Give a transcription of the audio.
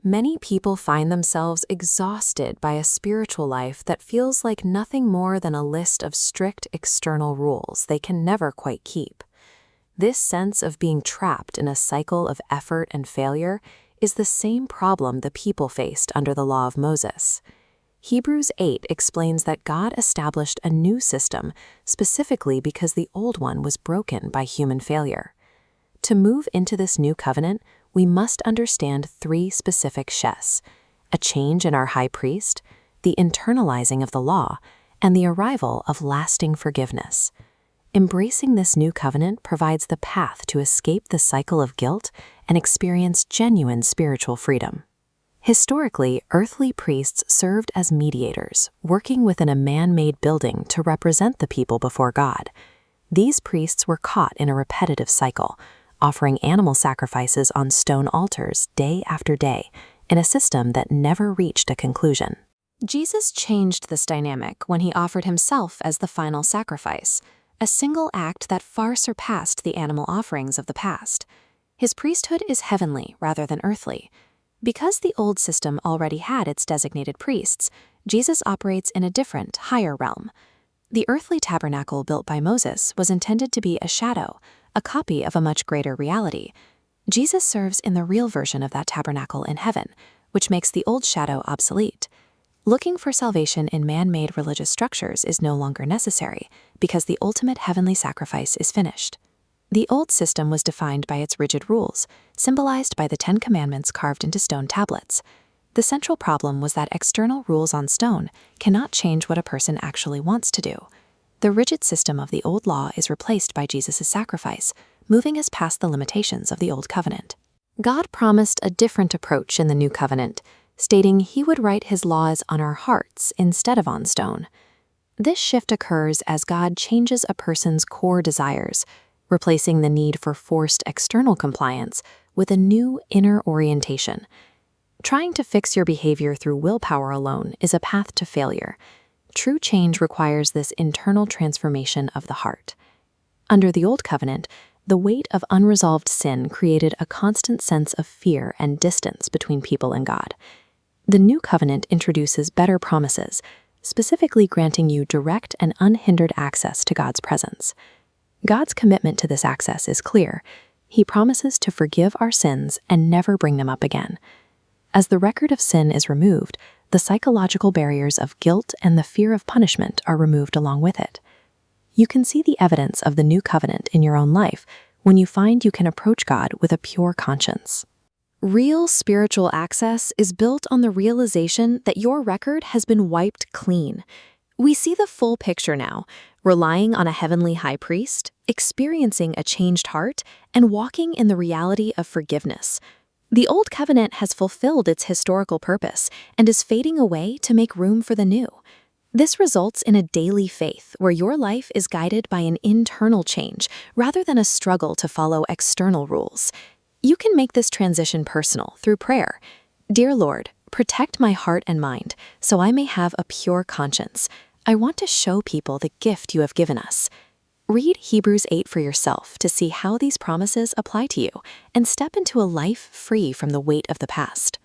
Many people find themselves exhausted by a spiritual life that feels like nothing more than a list of strict external rules they can never quite keep. This sense of being trapped in a cycle of effort and failure is the same problem the people faced under the law of Moses. Hebrews 8 explains that God established a new system specifically because the old one was broken by human failure. To move into this new covenant, we must understand three specific shess: a change in our high priest, the internalizing of the law, and the arrival of lasting forgiveness. Embracing this new covenant provides the path to escape the cycle of guilt and experience genuine spiritual freedom. Historically, earthly priests served as mediators, working within a man-made building to represent the people before God. These priests were caught in a repetitive cycle, offering animal sacrifices on stone altars day after day, in a system that never reached a conclusion. Jesus changed this dynamic when he offered himself as the final sacrifice, a single act that far surpassed the animal offerings of the past. His priesthood is heavenly rather than earthly. Because the old system already had its designated priests, Jesus operates in a different, higher realm. The earthly tabernacle built by Moses was intended to be a shadow, a copy of a much greater reality. Jesus serves in the real version of that tabernacle in heaven, which makes the old shadow obsolete. Looking for salvation in man-made religious structures is no longer necessary because the ultimate heavenly sacrifice is finished. The old system was defined by its rigid rules, symbolized by the 10 Commandments carved into stone tablets. The central problem was that external rules on stone cannot change what a person actually wants to do. The rigid system of the old law is replaced by Jesus' sacrifice, moving us past the limitations of the old covenant. God promised a different approach in the new covenant, stating he would write his laws on our hearts instead of on stone. This shift occurs as God changes a person's core desires, replacing the need for forced external compliance with a new inner orientation. Trying to fix your behavior through willpower alone is a path to failure. True change requires this internal transformation of the heart. Under the Old Covenant, the weight of unresolved sin created a constant sense of fear and distance between people and God. The New Covenant introduces better promises, specifically granting you direct and unhindered access to God's presence. God's commitment to this access is clear. He promises to forgive our sins and never bring them up again. As the record of sin is removed, the psychological barriers of guilt and the fear of punishment are removed along with it. You can see the evidence of the new covenant in your own life when you find you can approach God with a pure conscience. Real spiritual access is built on the realization that your record has been wiped clean. We see the full picture now, relying on a heavenly high priest, experiencing a changed heart, and walking in the reality of forgiveness. The Old Covenant has fulfilled its historical purpose and is fading away to make room for the new. This results in a daily faith where your life is guided by an internal change rather than a struggle to follow external rules. You can make this transition personal through prayer. Dear Lord, protect my heart and mind so I may have a pure conscience. I want to show people the gift you have given us. Read Hebrews 8 for yourself to see how these promises apply to you and step into a life free from the weight of the past.